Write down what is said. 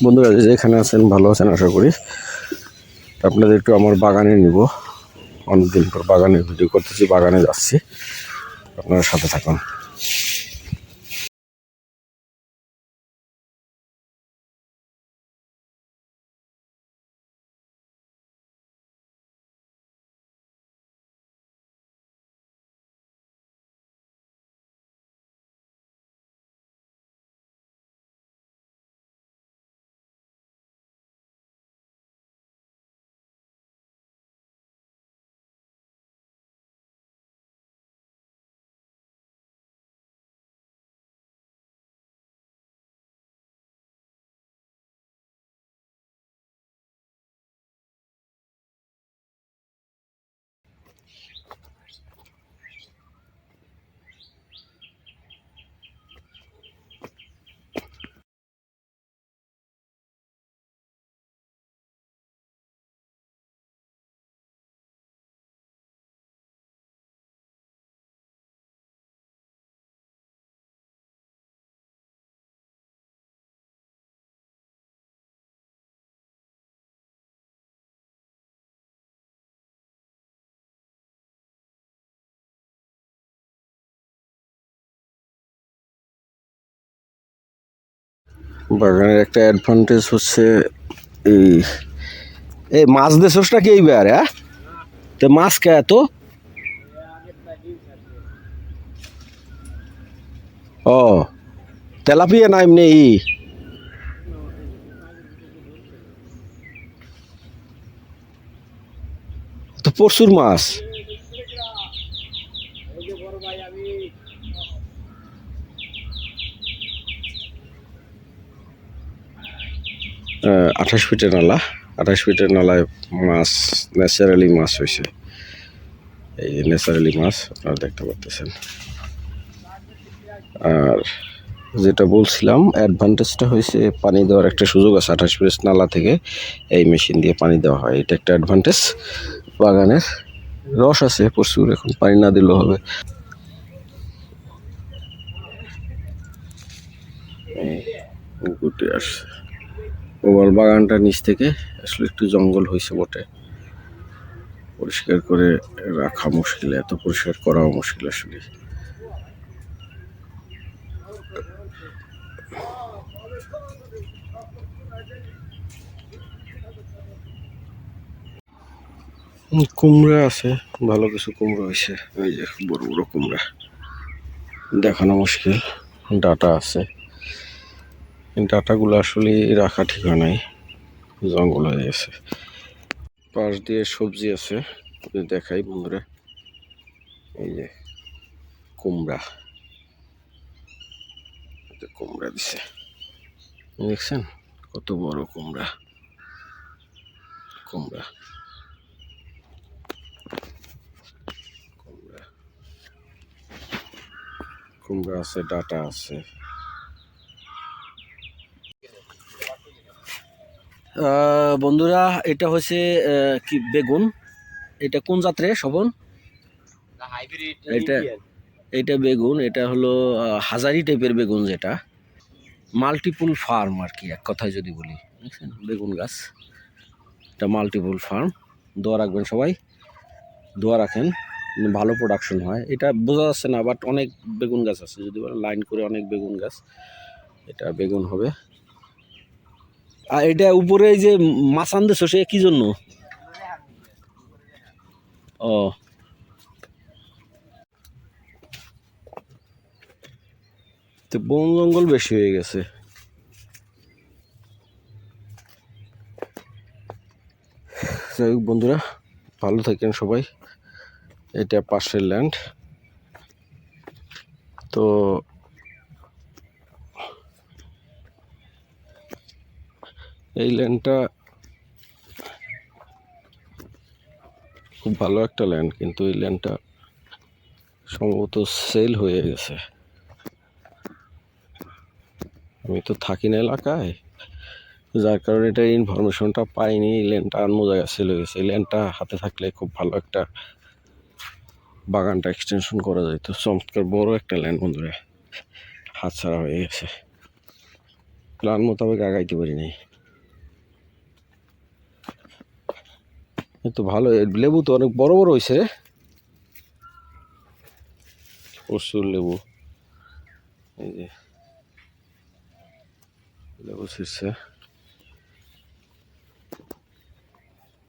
বন্ধুরা যেখানে আছেন ভালো আছেন আশা করি। আপনাদের একটু আমার বাগানে নিব। অনেকদিন পর বাগানে ভিডিও করতেছি, বাগানে যাচ্ছি, আপনারা সাথে থাকুন। বাগানের একটা অ্যাডভান্টেজ হচ্ছে এই এই মাছ দেশটা কি এইবার, হ্যাঁ তো মাছ কে এত ও তেলাপিয়া না এমনি তো প্রচুর মাছ। 28 ফিটের নালা, 28 ফিটের নালায় মাছ, ন্যাচারালি মাছ হয়েছে। এই ন্যাচারালি মাছ আপনারা দেখতে পাচ্ছেন। আর যেটা বলছিলাম অ্যাডভান্টেজটা হয়েছে পানি দেওয়ার একটা সুযোগ আছে। 28 ফিট নালা থেকে এই মেশিন দিয়ে পানি দেওয়া হয়, এটা একটা অ্যাডভান্টেজ। বাগানের রস আছে প্রচুর, এখন পানি না দিলেও হবে। গুটি আসছে। ওভার বাগানটা নিচ থেকে আসলে একটু জঙ্গল হয়েছে বটে, পরিষ্কার করে রাখা মুশকিল, এত পরিষ্কার করাও মুশকিল আসলে। কুমড়া আছে, ভালো কিছু কুমড়া হয়েছে। এই যে বড় বড় কুমড়া, দেখানো মুশকিল। ডাটা আছে, ডাটাগুলো আসলে রাখা ঠিক হয় নাই, জঙ্গল হয়ে গেছে। পাশ দিয়ে সবজি আছে, দেখাই বন্ধুরা। এই যে কুমড়া, কুমড়া দিছে, দেখছেন কত বড় কুমড়া। কুমড়া কুমড়া কুমড়া আছে, ডাটা আছে। বন্ধুরা এটা হচ্ছে কি বেগুন, এটা কোন জাতের শোভন? এটা এটা বেগুন, এটা হলো হাজারি টাইপের বেগুন, যেটা মাল্টিপুল ফার্ম আর কি, এক কথায় যদি বলি। দেখছেন বেগুন গাছ, এটা মাল্টিপুল ফার্ম। দোয়া রাখবেন সবাই, দোয়া রাখেন, ভালো প্রোডাকশন হয়। এটা বোঝা যাচ্ছে না, বাট অনেক বেগুন গাছ আছে, যদি বলে লাইন করে অনেক বেগুন গাছ, এটা বেগুন হবে। আর এটা উপরে এই যে মাছান দেশ, সে কি জন্য? ও তো বন জঙ্গল বেশি হয়ে গেছে। যাই হোক বন্ধুরা, ভালো থাকেন সবাই। এটা পাশের ল্যান্ড, তো এই ল্যান্ডটা খুব ভালো একটা ল্যান্ড, কিন্তু এই ল্যান্ডটা সম্ভবত সেল হয়ে গেছে। আমি তো থাকি না এলাকায়, যার কারণে এটা ইনফরমেশনটা পাইনি। এই ল্যান্ডটা অন্য জায়গায় সেল হয়ে গেছে। এই ল্যান্ডটা হাতে থাকলে খুব ভালো একটা বাগানটা এক্সটেনশন করা যেত। চমৎকার বড় একটা ল্যান্ড বন্ধুরা, হাতছাড়া হয়ে গেছে। প্ল্যান মোতাবেক আগাইতে পারি নাই। তো ভালো, লেবু তো অনেক বড় বড় হয়েছে রে, প্রচুর লেবু। এই যে লেবু ছিঁড়ছে।